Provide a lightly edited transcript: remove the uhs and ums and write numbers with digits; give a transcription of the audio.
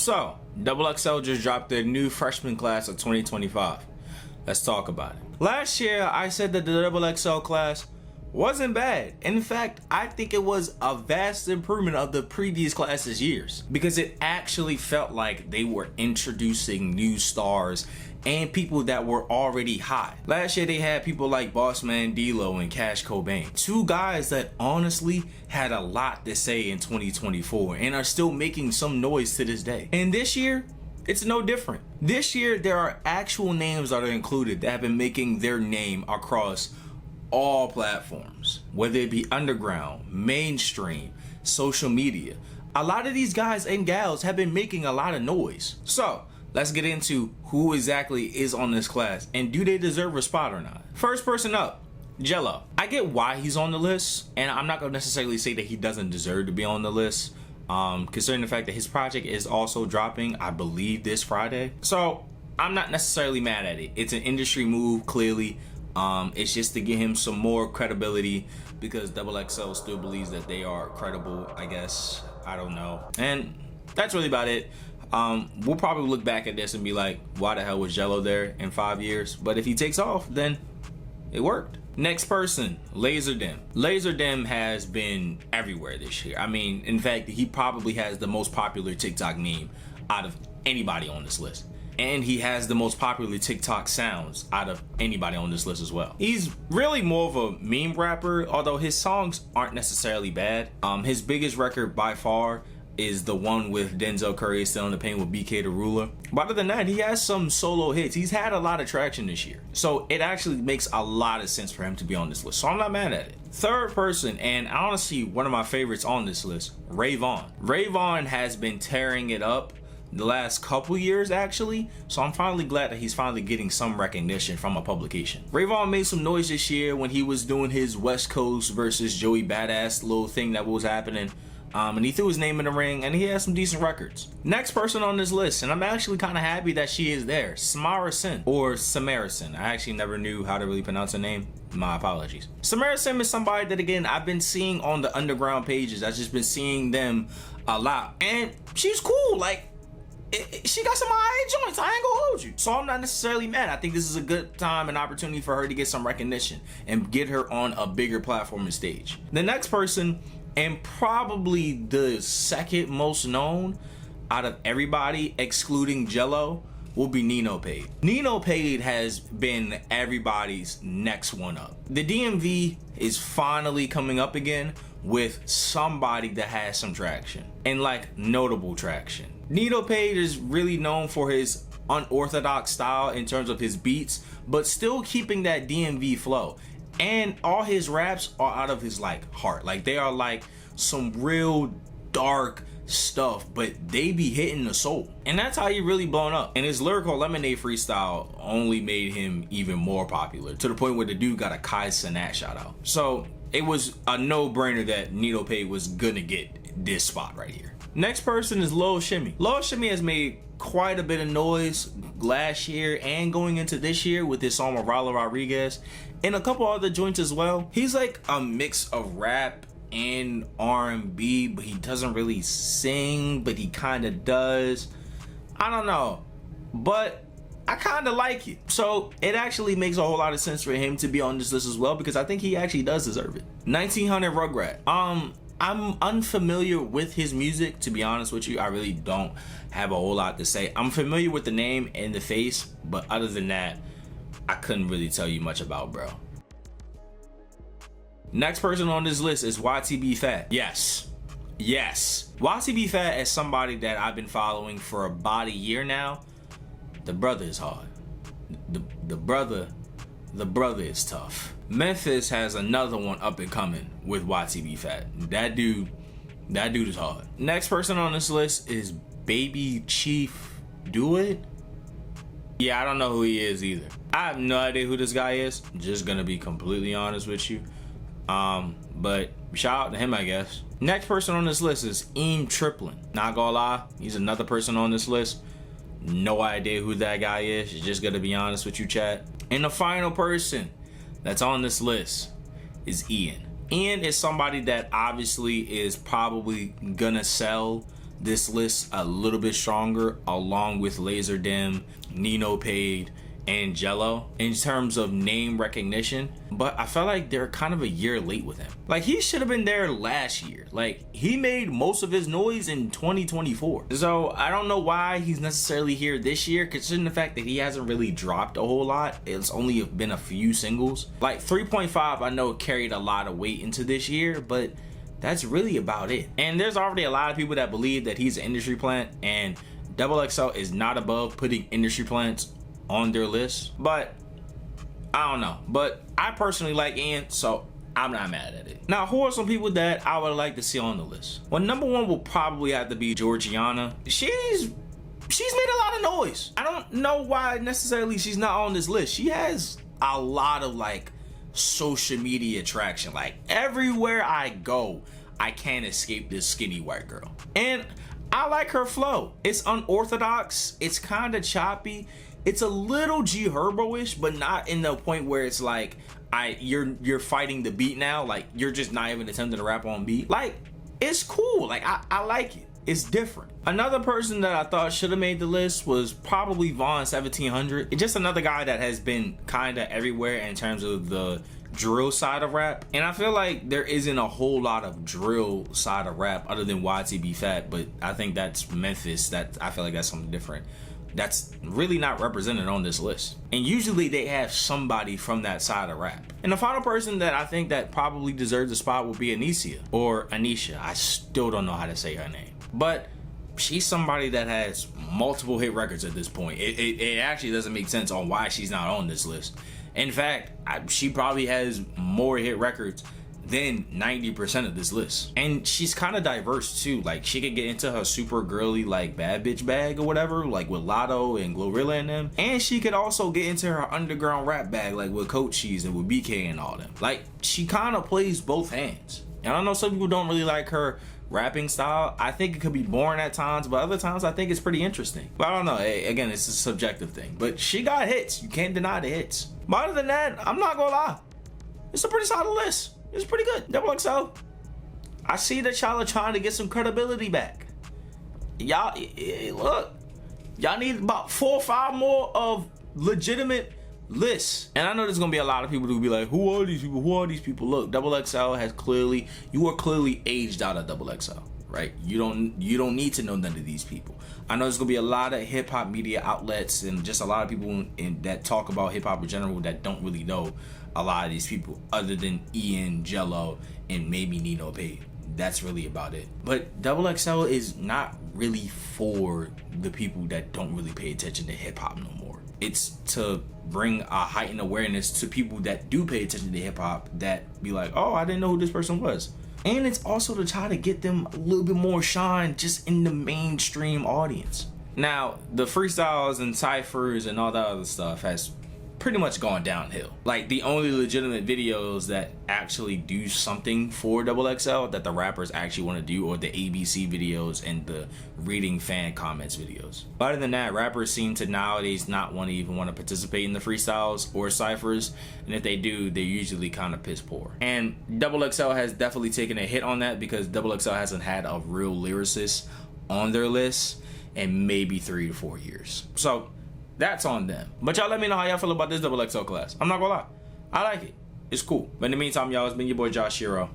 So, XXL just dropped their new freshman class of 2025. Let's talk about it. Last year, I said that the XXL class wasn't bad. In fact, I think it was a vast improvement of the previous classes' years because it actually felt like they were introducing new stars and people that were already hot. Last year, they had people like Bossman D-Lo and Cash Cobain, two guys that honestly had a lot to say in 2024 and are still making some noise to this day. And this year, it's no different. This year, there are actual names that are included that have been making their name across all platforms, whether it be underground, mainstream, social media. A lot of these guys and gals have been making a lot of noise. So let's get into who exactly is on this class and do they deserve a spot or not. First person up, Jello. I get why he's on the list, and I'm not gonna necessarily say that he doesn't deserve to be on the list, considering the fact that his project is also dropping, I believe, this Friday. So I'm not necessarily mad at it. It's an industry move, clearly. It's just to get him some more credibility because XXL still believes that they are credible, I guess. I don't know. And that's really about it. We'll probably look back at this and be like, why the hell was Jello there in 5 years? But if he takes off, then it worked. Next person, Laserdem. Laserdem has been everywhere this year. I mean, in fact, he probably has the most popular TikTok meme out of anybody on this list. And he has the most popular TikTok sounds out of anybody on this list as well. He's really more of a meme rapper, although his songs aren't necessarily bad. His biggest record by far is the one with Denzel Curry, Still in the Pain with BK the Ruler. But other than that, he has some solo hits. He's had a lot of traction this year. So it actually makes a lot of sense for him to be on this list. So I'm not mad at it. Third person, and honestly, one of my favorites on this list, Ray Vaughn. Ray Vaughn has been tearing it up the last couple years actually, so I'm finally glad that he's finally getting some recognition from a publication. Ray Vaughn made some noise this year when he was doing his West Coast versus Joey Badass little thing that was happening, and he threw his name in the ring and he has some decent records. Next person on this list, and I'm actually kind of happy that she is there, Samara Sin, or Samarison. I actually never knew how to really pronounce her name. My apologies. Samara Sin is somebody that, again, I've been seeing on the underground pages. I've just been seeing them a lot, and she's cool. Like, she got some high joints, I ain't gonna hold you. So I'm not necessarily mad. I think this is a good time and opportunity for her to get some recognition and get her on a bigger platform and stage. The next person, and probably the second most known out of everybody excluding Jello, will be Nino Pade. Nino Pade has been everybody's next one up. The DMV is finally coming up again with somebody that has some traction, and like notable traction. Nino Pade is really known for his unorthodox style in terms of his beats, but still keeping that DMV flow. And all his raps are out of his like heart. Like they are like some real dark stuff, but they be hitting the soul. And that's how he really blown up. And his lyrical Lemonade freestyle only made him even more popular, to the point where the dude got a Kai Cenat shout out. So it was a no-brainer that Nino Pade was gonna get this spot right here. Next person is Lil Shimmy. Lil Shimmy has made quite a bit of noise last year and going into this year with his song with Rala Rodriguez and a couple other joints as well. He's like a mix of rap and R&B, but he doesn't really sing, but he kind of does. I don't know, but I kind of like it. So it actually makes a whole lot of sense for him to be on this list as well, because I think he actually does deserve it. 1900 Rugrat. I'm unfamiliar with his music, to be honest with you. I really don't have a whole lot to say. I'm familiar with the name and the face, but other than that, I couldn't really tell you much about bro. Next person on this list is YTB Fat. Yes. YTB Fat is somebody that I've been following for about a year now. The brother is hard. The brother is tough. Memphis has another one up and coming with YTB Fat. That dude is hard. Next person on this list is Baby Chief Do It. Yeah, I don't know who he is either. I have no idea who this guy is. Just gonna be completely honest with you. But shout out to him, I guess. Next person on this list is Eam Triplin. Not gonna lie, he's another person on this list. No idea who that guy is. Just gonna be honest with you, chat. And the final person that's on this list is Ian. Ian is somebody that obviously is probably gonna sell this list a little bit stronger, along with Laser Dim, Nino Paid, and Jello in terms of name recognition, but I felt like they're kind of a year late with him. Like, he should have been there last year. Like, he made most of his noise in 2024. So I don't know why he's necessarily here this year, considering the fact that he hasn't really dropped a whole lot. It's only been a few singles. Like 3.5, I know carried a lot of weight into this year, but that's really about it. And there's already a lot of people that believe that he's an industry plant, and XXL is not above putting industry plants on their list, but I don't know. But I personally like Ian, so I'm not mad at it. Now, who are some people that I would like to see on the list? Well, number one will probably have to be Georgiana. She's made a lot of noise. I don't know why necessarily she's not on this list. She has a lot of like social media traction. Like, everywhere I go, I can't escape this skinny white girl. And I like her flow. It's unorthodox. It's kind of choppy. It's a little G Herbo-ish, but not in the point where it's like you're fighting the beat now. Like, you're just not even attempting to rap on beat. Like, it's cool. Like, I like it. It's different. Another person that I thought should have made the list was probably Vaughn 1700. It's just another guy that has been kind of everywhere in terms of the drill side of rap, and I feel like there isn't a whole lot of drill side of rap other than YTB Fat, but I think that's Memphis. That I feel like that's something different that's really not represented on this list, and usually they have somebody from that side of rap. And the final person that I think that probably deserves a spot would be Anisha, or Anisha. I still don't know how to say her name, but she's somebody that has multiple hit records at this point. It actually doesn't make sense on why she's not on this list. In fact, she probably has more hit records than 90% of this list. And she's kind of diverse too. Like, she could get into her super girly like bad bitch bag or whatever, like with Lotto and Glorilla and them. And she could also get into her underground rap bag like with Coach Cheese and with BK and all them. Like, she kind of plays both hands. And I know some people don't really like her rapping style. I think it could be boring at times, but other times I think it's pretty interesting. But I don't know. Hey, again, it's a subjective thing. But she got hits. You can't deny the hits. But other than that, I'm not gonna lie, it's a pretty solid list. It's pretty good. XXL. I see that y'all are trying to get some credibility back. Y'all, look, y'all need about 4 or 5 more of legitimate lists. And I know there's gonna be a lot of people who be like, who are these people? Who are these people? Look, XXL has clearly, you are clearly aged out of XXL, right? You don't need to know none of these people. I know there's gonna be a lot of hip hop media outlets and just a lot of people that talk about hip hop in general that don't really know a lot of these people other than Ian, Jello, and maybe Nino Paid. That's really about it. But XXL is not really for the people that don't really pay attention to hip hop no more. It's to bring a heightened awareness to people that do pay attention to hip hop, that be like, oh, I didn't know who this person was. And it's also to try to get them a little bit more shine just in the mainstream audience. Now, the freestyles and ciphers and all that other stuff has pretty much gone downhill. Like, the only legitimate videos that actually do something for XXL that the rappers actually want to do are the ABC videos and the reading fan comments videos. But other than that, rappers seem to nowadays not even want to participate in the freestyles or ciphers, and if they do, they're usually kind of piss poor. And XXL has definitely taken a hit on that because XXL hasn't had a real lyricist on their list in maybe 3 to 4 years. So that's on them. But y'all let me know how y'all feel about this XXL class. I'm not gonna lie, I like it. It's cool. But in the meantime, y'all, it's been your boy Josh Shiro.